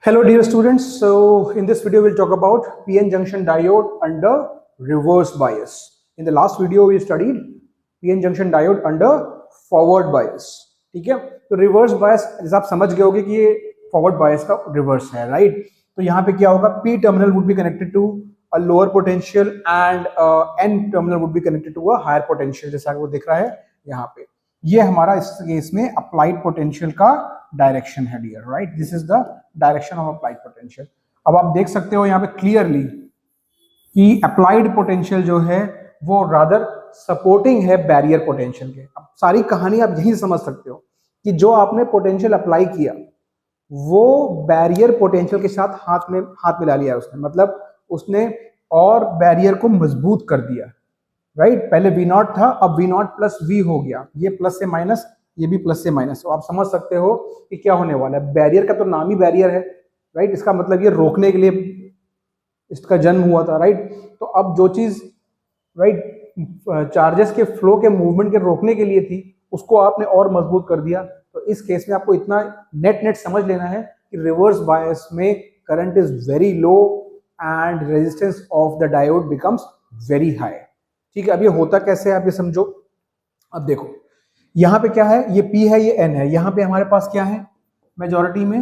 Hello dear students, so in this video we'll talk about PN junction diode under reverse bias. In the last video we studied PN junction diode under forward bias. ठीक है, तो reverse bias जैसे आप समझ गए होंगे कि ये फॉरवर्ड बायस का रिवर्स है, राइट। तो यहाँ पे क्या होगा, P terminal would be connected to a lower potential and N terminal would be connected to a higher potential, जैसा वो दिख रहा है यहाँ पे। ये हमारा इस केस में अप्लाइड पोटेंशियल का डायरेक्शन है dear, right. This is the direction of applied potential. अब आप देख सकते हो यहाँ पे क्लियरली कि अप्लाइड पोटेंशियल जो है वो रादर सपोर्टिंग है बैरियर पोटेंशियल के। अब सारी कहानी आप यही समझ सकते हो कि जो आपने पोटेंशियल अप्लाई किया वो बैरियर पोटेंशियल के साथ हाथ मिला लिया उसने, मतलब उसने और बैरियर को मजबूत कर दिया, राइट। पहले V नॉट था, अब V नॉट प्लस V हो गया, ये प्लस से माइनस, ये भी प्लस से माइनस। तो आप समझ सकते हो कि क्या होने वाला है। बैरियर का तो नाम ही बैरियर है, राइट। इसका मतलब ये रोकने के लिए इसका जन्म हुआ था, राइट। तो अब जो चीज राइट चार्जेस के फ्लो के मूवमेंट के रोकने के लिए थी उसको आपने और मजबूत कर दिया। तो इस केस में आपको इतना नेट समझ लेना है कि रिवर्स बायस में current is very low and resistance of the diode becomes very high. ठीक है, अब ये होता कैसे है आप ये समझो। अब देखो यहाँ पे क्या है, ये P है, ये N है। यहाँ पे हमारे पास क्या है, मेजॉरिटी में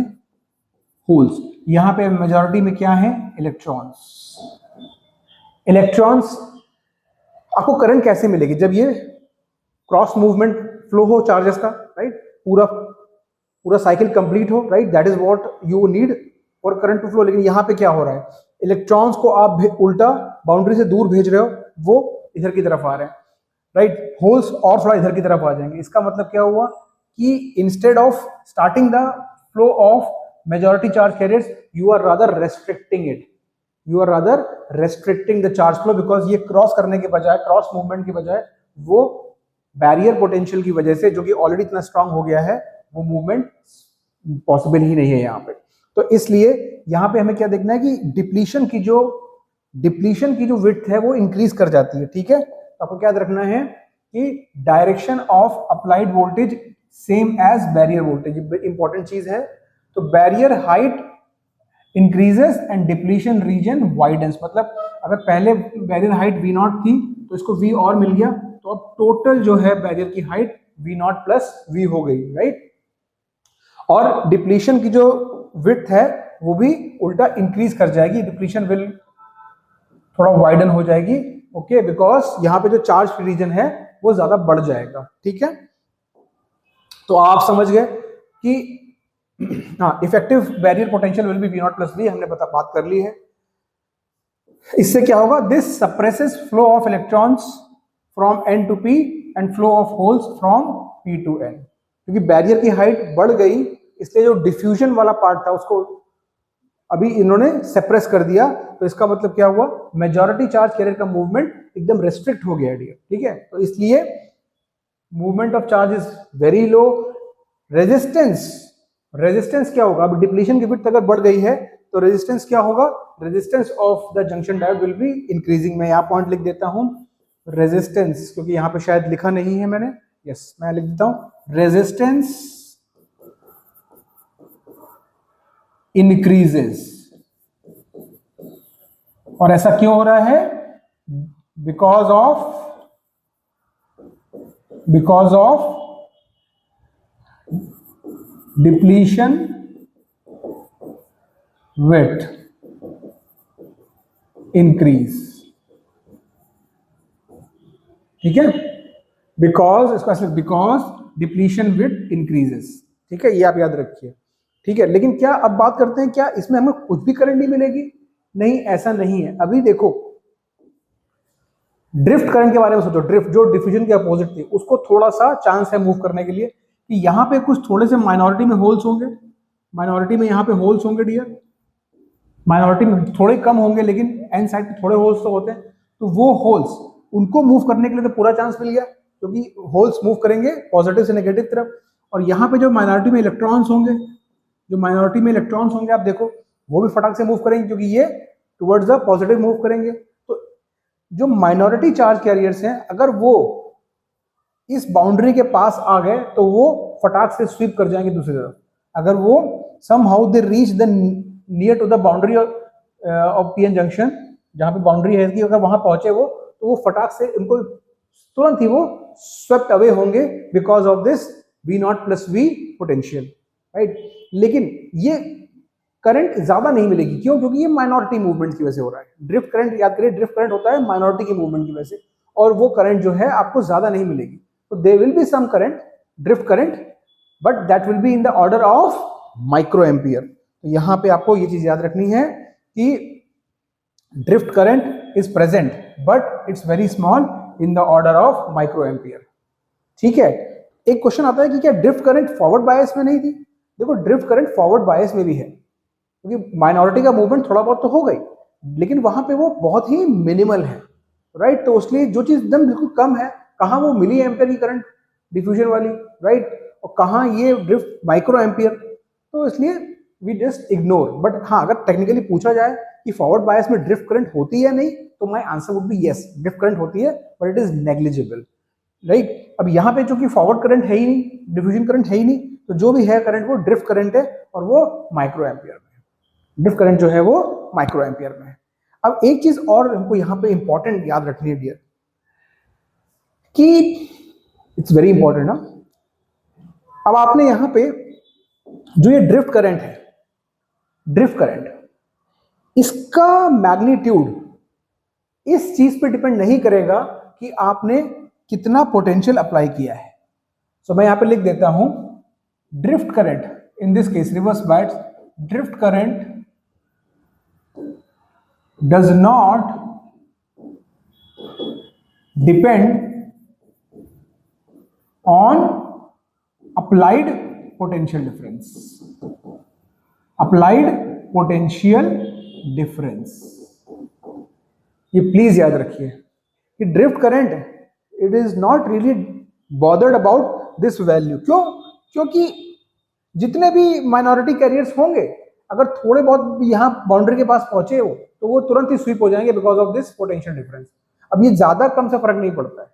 होल्स, यहाँ पे मेजॉरिटी में क्या है, इलेक्ट्रॉन्स। इलेक्ट्रॉन्स आपको करंट कैसे मिलेगी, जब ये क्रॉस मूवमेंट फ्लो हो चार्जेस का, राइट। पूरा साइकिल कंप्लीट हो, right. That is what you need for current to flow. लेकिन यहाँ पे क्या हो रहा है, इलेक्ट्रॉन्स को आप उल्टा बाउंड्री से दूर भेज रहे हो, वो इधर की तरफ आ रहे हैं, राइट। होल्स और थोड़ा इधर की तरफ आ जाएंगे। इसका मतलब क्या हुआ कि instead of starting the flow of majority charge carriers you are rather restricting it, you are rather restricting the charge flow, because ये क्रॉस करने के बजाय, क्रॉस मूवमेंट के बजाय वो बैरियर पोटेंशियल की वजह से, जो कि ऑलरेडी इतना स्ट्रांग हो गया है, वो मूवमेंट पॉसिबल ही नहीं है यहाँ पे। तो इसलिए यहाँ पे हमें क्या देखना है कि डिप्लीशन की जो विड्थ है वो इंक्रीज कर जाती है। ठीक है, तो आपको क्या याद रखना है कि direction of applied voltage same as barrier voltage, important चीज है। तो barrier height increases and depletion region widens, मतलब अगर पहले बैरियर हाइट V नॉट थी तो इसको V और मिल गया, तो अब टोटल जो है बैरियर की height V naught plus V हो गई, राइट। और डिप्लीशन की जो विड्थ है वो भी उल्टा इंक्रीज कर जाएगी, डिप्लीशन विल थोड़ा वाइडन हो जाएगी, ओके, बिकॉज यहाँ पे जो चार्ज फ्री रीजन है वो ज्यादा बढ़ जाएगा। ठीक है, तो आप समझ गए कि हाँ, effective barrier potential will be V naught plus V, हमने बात कर ली है। इससे क्या होगा, this suppresses flow of electrons from N to P and flow of holes from P to N। क्योंकि बैरियर की हाइट बढ़ गई, इसलिए जो डिफ्यूजन वाला पार्ट था उसको अभी इन्होंने सेप्रेस कर दिया। तो इसका मतलब क्या हुआ, मेजॉरिटी चार्ज कैरियर का मूवमेंट एकदम रेस्ट्रिक्ट हो गया डियर। ठीक है, तो इसलिए movement of charge is very low. Resistance क्या होगा, अब डिप्लीशन की विड्थ अगर बढ़ गई है तो रेजिस्टेंस क्या होगा, resistance of the junction diode will be increasing. मैं यहाँ पॉइंट लिख देता हूं रेजिस्टेंस, क्योंकि यहाँ पे शायद लिखा नहीं है मैंने, यस मैं लिख देता हूं रेजिस्टेंस इंक्रीजेस। और ऐसा क्यों हो रहा है, because of depletion width increase. ठीक है, बिकॉज डिप्लीशन विड्थ इंक्रीजेस। ठीक है, ये आप याद रखिए। ठीक है, लेकिन क्या अब बात करते हैं, क्या इसमें हमें कुछ भी करंट नहीं मिलेगी? नहीं, ऐसा नहीं है। अभी देखो ड्रिफ्ट करंट के बारे में सोचो, ड्रिफ्ट जो डिफ्यूजन के अपोजिट थी, उसको थोड़ा सा चांस है मूव करने के लिए कि यहाँ पे कुछ थोड़े से माइनॉरिटी में होल्स होंगे, माइनॉरिटी में यहाँ पे होल्स होंगे डियर, माइनॉरिटी में थोड़े कम होंगे लेकिन एन साइड पे थोड़े होल्स तो होते हैं। तो वो होल्स उनको मूव करने के लिए तो पूरा चांस मिल गया, क्योंकि होल्स मूव करेंगे पॉजिटिव से नेगेटिव तरफ। और यहाँ पे जो माइनॉरिटी में इलेक्ट्रॉन्स होंगे, आप देखो वो भी फटाक से मूव करेंगे, क्योंकि ये टुवर्ड्स द पॉजिटिव मूव करेंगे। तो जो माइनॉरिटी चार्ज कैरियर्स हैं, अगर वो इस बाउंड्री के पास आ गए तो वो फटाक से स्वीप कर जाएंगे दूसरी तरफ। अगर वो somehow they reach the near to the boundary of PN junction, जहाँ पे बाउंड्री है इसकी, अगर वहां पहुंचे वो, तो वो फटाक से उनको तुरंत ही वो स्वेप्ट अवे होंगे because of this V naught plus V potential, right. लेकिन ये करंट ज्यादा नहीं मिलेगी, क्यों? क्योंकि ये माइनॉरिटी मूवमेंट की वजह से हो रहा है। ड्रिफ्ट करंट याद करिए, ड्रिफ्ट करंट होता है माइनॉरिटी की मूवमेंट की वजह से, और वो करंट जो है आपको ज्यादा नहीं मिलेगी। तो there will be some current, drift current, but that will be in the order of micro ampere. तो यहां पे आपको ये चीज याद रखनी है कि drift current is present but it's very small in the order of micro ampere, ठीक है। एक क्वेश्चन आता है कि क्या ड्रिफ्ट करंट फॉरवर्ड बायस में नहीं थी? देखो, ड्रिफ्ट करंट फॉरवर्ड बायस में भी है, क्योंकि माइनॉरिटी का मूवमेंट थोड़ा बहुत तो हो गई, लेकिन वहां पे वो बहुत ही मिनिमल है, राइट। तो इसलिए जो चीज एकदम बिल्कुल कम है, कहाँ वो मिली एम्पियर की करंट डिफ्यूजन वाली, राइट, और कहाँ ये ड्रिफ्ट माइक्रो एम्पियर, तो इसलिए वी जस्ट इग्नोर। बट हाँ, अगर टेक्निकली पूछा जाए कि फॉरवर्ड बायस में ड्रिफ्ट करंट होती है नहीं, तो my answer would be yes, drift current होती है, but it is negligible, right. अब यहाँ पे चूंकि फॉरवर्ड करंट है ही नहीं, डिफ्यूजन करंट है ही नहीं, तो जो भी है करंट वो ड्रिफ्ट करंट है, और वो माइक्रो एम्पियर में, ड्रिफ्ट करंट जो है वो माइक्रो एम्पियर में है। अब एक चीज और हमको यहाँ पे इंपॉर्टेंट याद रखनी है डियर, कि इट्स वेरी इंपॉर्टेंट ना। अब आपने यहाँ पे जो ये ड्रिफ्ट करंट है, ड्रिफ्ट करंट, इसका मैग्नीट्यूड इस चीज पे डिपेंड नहीं करेगा कि आपने कितना पोटेंशियल अप्लाई किया है। सो मैं यहां पे लिख देता हूं, drift current in this case reverse bias, drift current does not depend on applied potential difference, applied potential difference। ये प्लीज याद रखिए कि drift current it is not really bothered about this value. क्यों? क्योंकि जितने भी माइनॉरिटी कैरियर्स होंगे, अगर थोड़े बहुत यहाँ बाउंड्री के पास पहुंचे हो, तो वो तुरंत ही स्वीप हो जाएंगे because of this potential difference. अब ये ज्यादा कम से फर्क नहीं पड़ता है,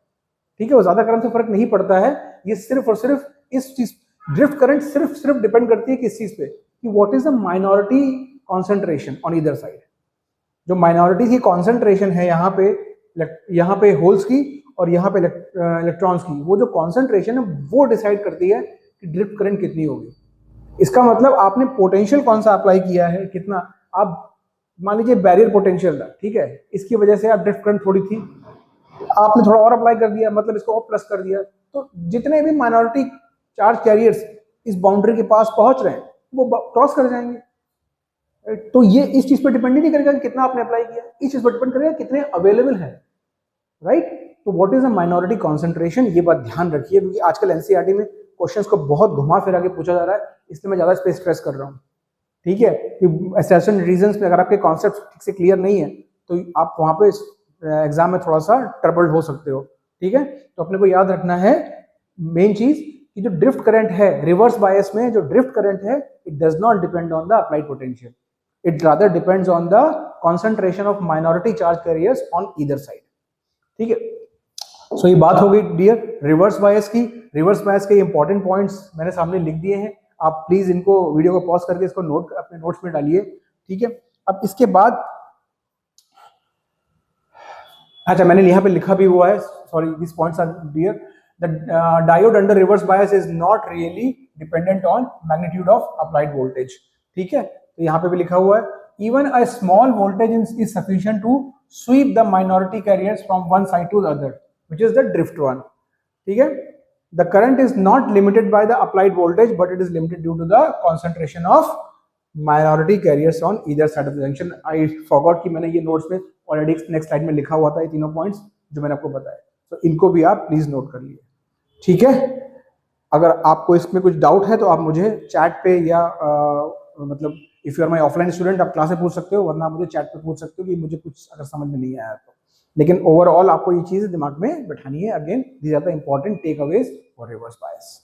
ठीक है, वो ज्यादा कम से फर्क नहीं पड़ता है। ये सिर्फ और सिर्फ इस चीज, ड्रिफ्ट करंट सिर्फ डिपेंड करती है किस चीज पे, कि what is the minority concentration on either side. जो माइनॉरिटी की कॉन्सेंट्रेशन है यहाँ पे होल्स की और यहाँ पे इलेक्ट्रॉन्स की, वो जो कॉन्सेंट्रेशन है वो डिसाइड करती है कि ड्रिफ्ट करंट कितनी होगी। इसका मतलब आपने पोटेंशियल कौन सा अप्लाई किया है, कितना। आप मान लीजिए बैरियर पोटेंशियल था, ठीक है, इसकी वजह से आप ड्रिफ्ट करंट थोड़ी थी, आपने थोड़ा और अप्लाई कर दिया, मतलब इसको और प्लस कर दिया, तो जितने भी माइनॉरिटी चार्ज कैरियर्स इस बाउंड्री के पास पहुंच रहे हैं वो क्रॉस कर जाएंगे। तो ये इस चीज पर डिपेंड नहीं करेगा कि कितना आपने अप्लाई किया, इस चीज पर डिपेंड करेगा कितने अवेलेबल है, राइट। तो what is the minority concentration, ये बात ध्यान रखिए, क्योंकि आजकल एनसीईआरटी में क्वेश्चंस को बहुत घुमा फिरा के पूछा जा रहा है, इसलिए मैं ज्यादा इस पे स्ट्रेस कर रहा हूँ, ठीक है। कि असर्शन रीजंस में अगर आपके कॉन्सेप्ट ठीक से क्लियर नहीं है, तो आप वहां पे एग्जाम में थोड़ा सा ट्रबल्ड हो सकते हो, ठीक है। तो अपने को याद रखना है मेन चीज कि जो ड्रिफ्ट करंट है रिवर्स बायस में, जो ड्रिफ्ट करंट है, it does not depend on the applied potential, it rather depends on the concentration of minority charge carriers on either side, ठीक है। सो ये बात हो गई डियर रिवर्स बायस की। रिवर्स बायस के इंपॉर्टेंट पॉइंट्स मैंने सामने लिख दिए हैं, आप प्लीज इनको वीडियो को पॉज करके इसको नोट अपने नोट्स में डालिए, ठीक है। अब इसके बाद अच्छा, मैंने यहाँ पे लिखा भी हुआ है, sorry this points are dear, the diode under reverse bias is not really dependent on magnitude of applied voltage, ठीक है। तो यहाँ पे भी लिखा हुआ है, even a small voltage is sufficient to sweep the minority carriers from one side to the other, which is the drift one, ठीक है। The current is not limited by the applied voltage, but it is limited due to the concentration of minority carriers on either side of the junction. I forgot कि मैंने ये notes में already next slide में लिखा हुआ था, ये तीनों पॉइंट्स जो मैंने आपको बताया, तो इनको भी आप प्लीज नोट कर लिए, ठीक है। अगर आपको इसमें कुछ डाउट है तो आप मुझे चैट पे या मतलब if you are my offline student आप क्लास में पूछ सकते हो, वरना आप मुझे चैट पे पूछ सकते हो कि मुझे कुछ अगर समझ में नहीं आया तो। लेकिन ओवरऑल आपको ये चीज दिमाग में बैठानी है। Again these are the important takeaways for reverse bias.